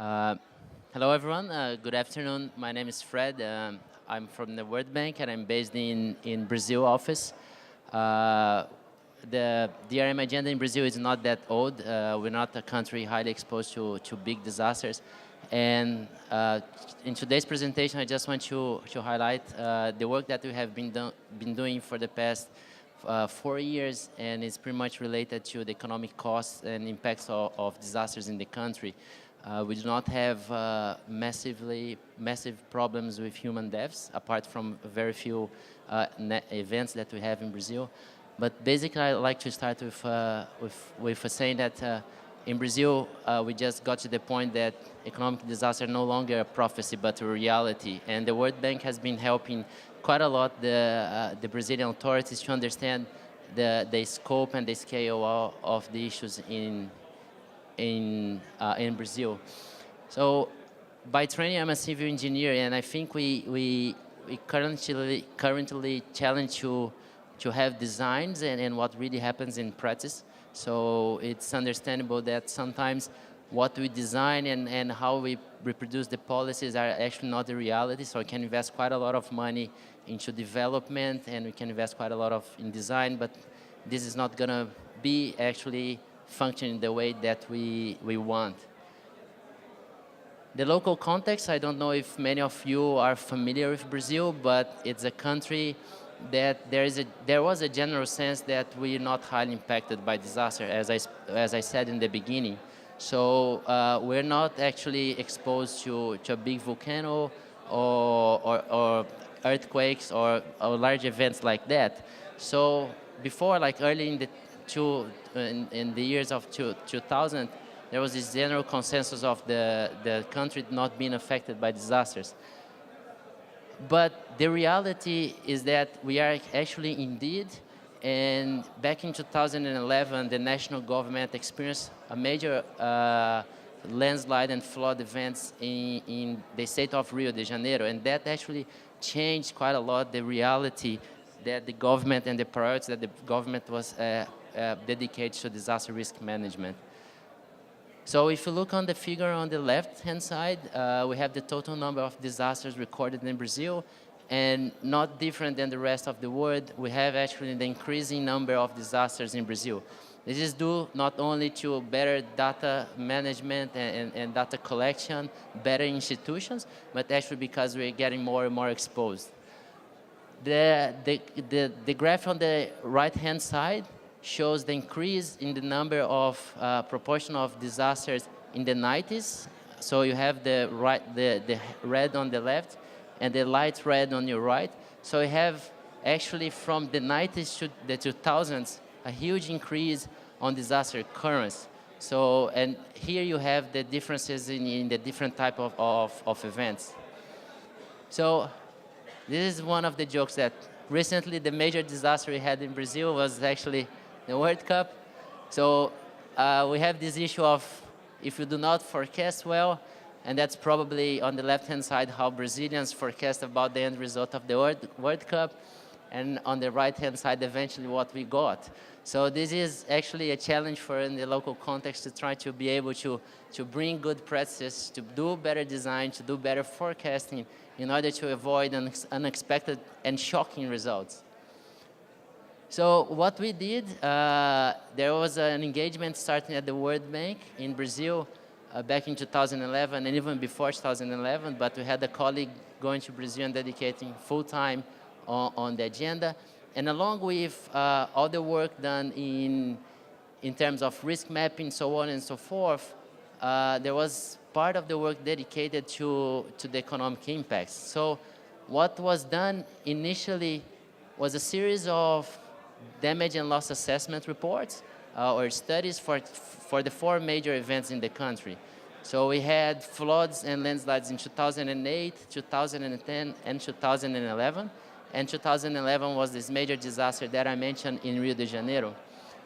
Uh, Hello, everyone. Good afternoon. My name is Fred. I'm from the World Bank, and I'm based in Brazil office. Uh, the DRM agenda in Brazil is not that old. We're not a country highly exposed to big disasters. And in today's presentation, I just want to highlight the work that we have been doing for the past 4 years, and it's pretty much related to the economic costs and impacts of disasters in the country. We do not have massive problems with human deaths, apart from very few events that we have in Brazil. But basically, I'd like to start with saying that in Brazil, we just got to the point that economic disaster no longer a prophecy, but a reality. And the World Bank has been helping quite a lot the Brazilian authorities to understand the scope and the scale of the issues in Brazil. So by training, I'm a civil engineer, and I think we currently challenge to have designs and what really happens in practice. So it's understandable that sometimes what we design and how we reproduce the policies are actually not the reality. So we can invest quite a lot of money into development, and we can invest quite a lot in design, but this is not going to be actually functioning the way that we want. The local context, I don't know if many of you are familiar with Brazil, but it's a country that there was a general sense that we're not highly impacted by disaster, as I said in the beginning. So we're not actually exposed to a big volcano or earthquakes or large events like that. So before, like early in the years of 2000, there was this general consensus of the country not being affected by disasters. But the reality is that we are actually indeed, and back in 2011, the national government experienced a major landslide and flood events in the state of Rio de Janeiro, and that actually changed quite a lot the reality that the government and the priorities that the government was dedicated to disaster risk management. So if you look on the figure on the left-hand side, we have the total number of disasters recorded in Brazil, and not different than the rest of the world, we have actually the increasing number of disasters in Brazil. This is due not only to better data management and data collection, better institutions, but actually because we're getting more and more exposed. The graph on the right-hand side shows the increase in the number of proportion of disasters in the 90s. So you have the red on the left and the light red on your right. So you have actually from the 90s to the 2000s a huge increase on disaster occurrence. So, and here you have the differences in the different type of events. So this is one of the jokes that recently the major disaster we had in Brazil was actually the World Cup. So we have this issue of if you do not forecast well, and that's probably on the left-hand side how Brazilians forecast about the end result of the World Cup, and on the right-hand side eventually what we got. So this is actually a challenge for in the local context to try to be able to bring good practices, to do better design, to do better forecasting in order to avoid unexpected and shocking results. So what we did, there was an engagement starting at the World Bank in Brazil back in 2011 and even before 2011, but we had a colleague going to Brazil and dedicating full time on the agenda. And along with all the work done in terms of risk mapping, so on and so forth, there was part of the work dedicated to the economic impacts. So what was done initially was a series of damage and loss assessment reports or studies for the 4 major events in the country. So we had floods and landslides in 2008, 2010, and 2011. And 2011 was this major disaster that I mentioned in Rio de Janeiro.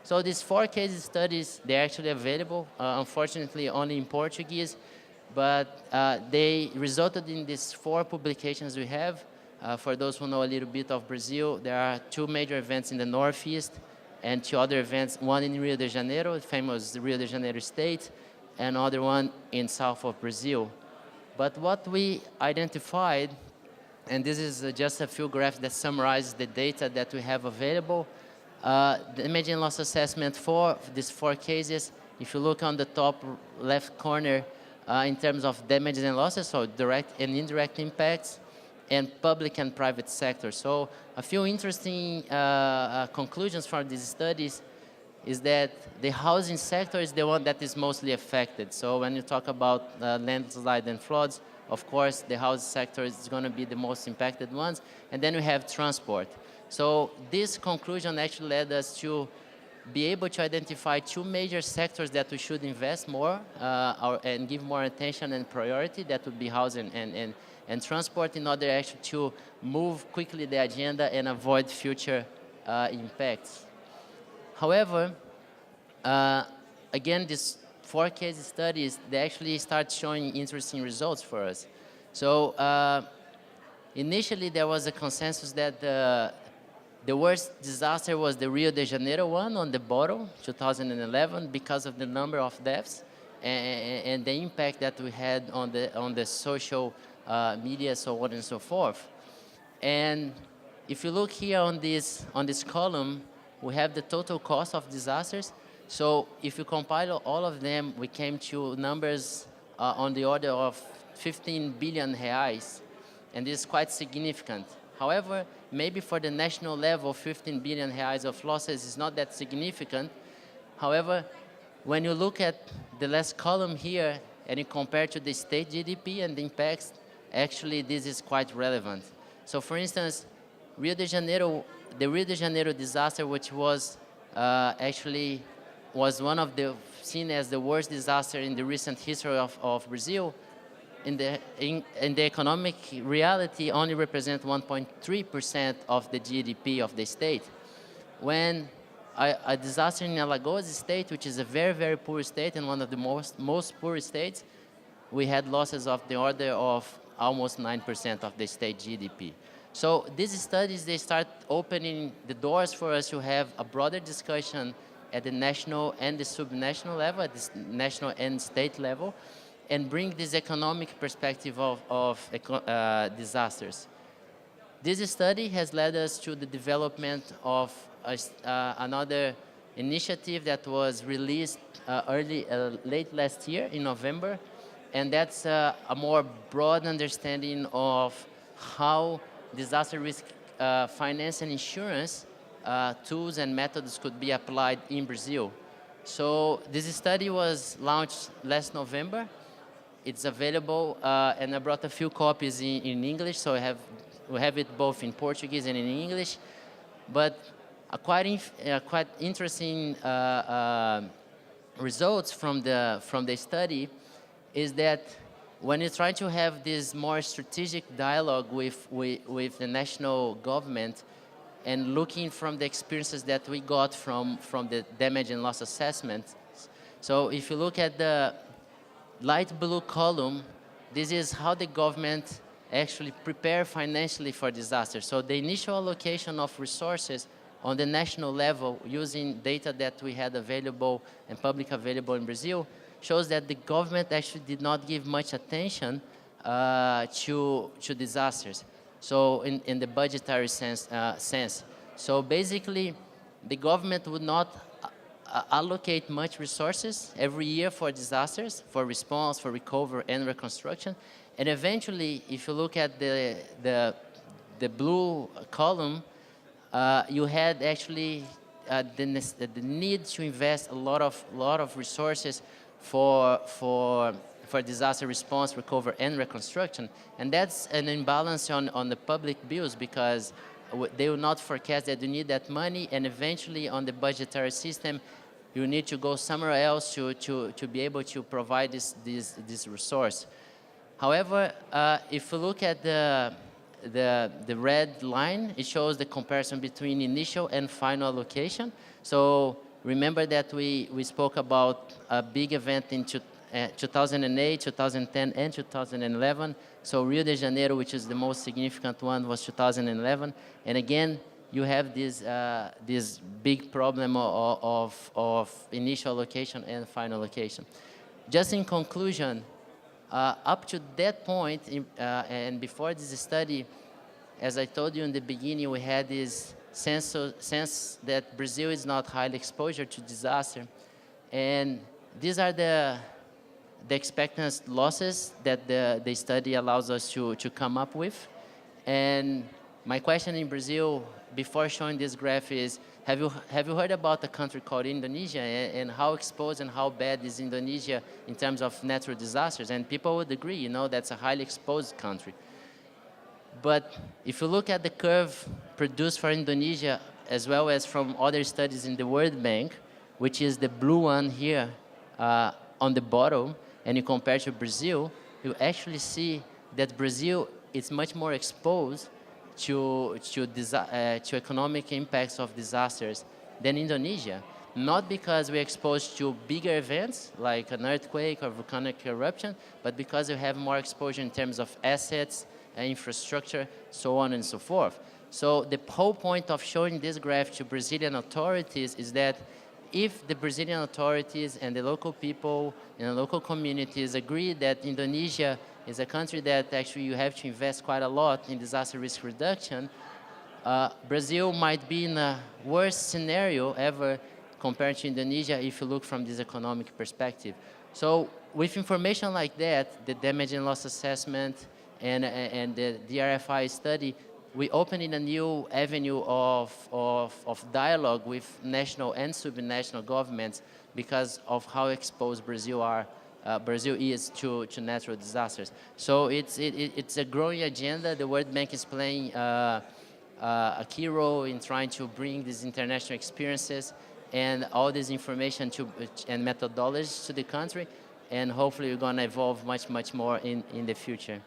So these 4 case studies, they're actually available, unfortunately only in Portuguese, but they resulted in these 4 publications we have. For those who know a little bit of Brazil, there are 2 major events in the Northeast and 2 other events, one in Rio de Janeiro, the famous Rio de Janeiro state, and another one in south of Brazil. But what we identified, and this is just a few graphs that summarize the data that we have available, the damage and loss assessment for these 4 cases, if you look on the top left corner, in terms of damages and losses, so direct and indirect impacts, and public and private sector. So a few interesting conclusions from these studies is that the housing sector is the one that is mostly affected. So when you talk about landslide and floods, of course, the housing sector is going to be the most impacted ones. And then we have transport. So this conclusion actually led us to be able to identify 2 major sectors that we should invest more and give more attention and priority. That would be housing and transport, in order actually to move quickly the agenda and avoid future impacts. However, again, these 4 case studies, they actually start showing interesting results for us. So initially, there was a consensus that the worst disaster was the Rio de Janeiro one on the bottom, 2011, because of the number of deaths and the impact that we had on the social media, so on and so forth. And if you look here on this column, we have the total cost of disasters. So if you compile all of them, we came to numbers on the order of 15 billion reais, and this is quite significant. However, maybe for the national level, 15 billion reais of losses is not that significant. However, when you look at the last column here and you compare to the state GDP and the impacts, actually this is quite relevant. So for instance, the Rio de Janeiro disaster, which was actually one of the seen as the worst disaster in the recent history of Brazil, in the economic reality only represent 1.3% of the GDP of the state. When a disaster in Alagoas state, which is a very, very poor state and one of the most poor states, we had losses of the order of almost 9% of the state GDP. So these studies, they start opening the doors for us to have a broader discussion at the national and the subnational level, at the national and state level, and bring this economic perspective of disasters. This study has led us to the development of another initiative that was released late last year in November, and that's a more broad understanding of how disaster risk finance and insurance tools and methods could be applied in Brazil. So this study was launched last November. It's available, and I brought a few copies in English, so we have it both in Portuguese and in English. But quite interesting results from the study is that when you try to have this more strategic dialogue with the national government and looking from the experiences that we got from the damage and loss assessment. So if you look at the light blue column, this is how the government actually prepare financially for disaster. So the initial allocation of resources on the national level using data that we had available and public available in Brazil shows that the government actually did not give much attention to disasters. So in the budgetary sense. So basically, the government would not allocate much resources every year for disasters, for response, for recovery and reconstruction. And eventually, if you look at the blue column, you had actually the need to invest a lot of resources for disaster response, recovery, and reconstruction. And that's an imbalance on the public bills, because they will not forecast that you need that money, and eventually on the budgetary system, you need to go somewhere else to be able to provide this resource. However, if you look at the red line, it shows the comparison between initial and final allocation. So remember that we spoke about a big event in 2008, 2010, and 2011. So Rio de Janeiro, which is the most significant one, was 2011. And again, you have this big problem of initial allocation and final allocation. just in conclusion, up to that point, and before this study, as I told you in the beginning, we had this sense that Brazil is not highly exposed to disaster. And these are the expected losses that the study allows us to come up with. And my question in Brazil, before showing this graph, is have you heard about a country called Indonesia, and how exposed and how bad is Indonesia in terms of natural disasters? And people would agree, you know, that's a highly exposed country. But if you look at the curve produced for Indonesia, as well as from other studies in the World Bank, which is the blue one here on the bottom, and you compare to Brazil, you actually see that Brazil is much more exposed to economic impacts of disasters than Indonesia. Not because we're exposed to bigger events like an earthquake or volcanic eruption, but because we have more exposure in terms of assets, infrastructure, so on and so forth. So the whole point of showing this graph to Brazilian authorities is that if the Brazilian authorities and the local people and the local communities agree that Indonesia is a country that actually you have to invest quite a lot in disaster risk reduction, Brazil might be in a worse scenario ever compared to Indonesia if you look from this economic perspective. So with information like that, the damage and loss assessment and the DRFI study, we opened in a new avenue of dialogue with national and subnational governments because of how exposed Brazil is to natural disasters. So it's a growing agenda. The World Bank is playing a key role in trying to bring these international experiences and all this information and methodologies to the country, and hopefully we're going to evolve much more in the future.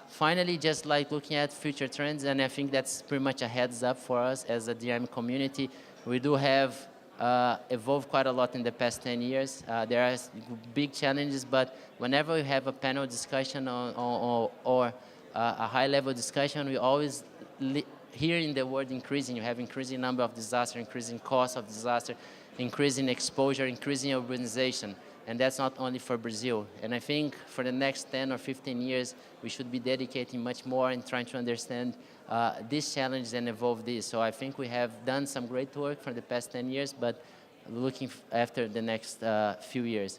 Finally, just like looking at future trends, and I think that's pretty much a heads up for us as a DRM community, we do have evolved quite a lot in the past 10 years. There are big challenges, but whenever we have a panel discussion or a high-level discussion, we always hear in the word increasing. You have increasing number of disasters, increasing cost of disaster, increasing exposure, increasing urbanization. And that's not only for Brazil. And I think for the next 10 or 15 years, we should be dedicating much more in trying to understand these challenges and evolve this. So I think we have done some great work for the past 10 years, but looking after the next few years.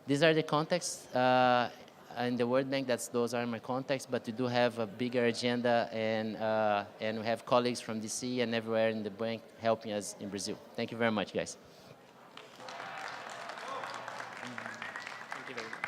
These are the contexts in the World Bank. Those are my contexts, but we do have a bigger agenda, and we have colleagues from DC and everywhere in the bank helping us in Brazil. Thank you very much, guys. Thank you very much.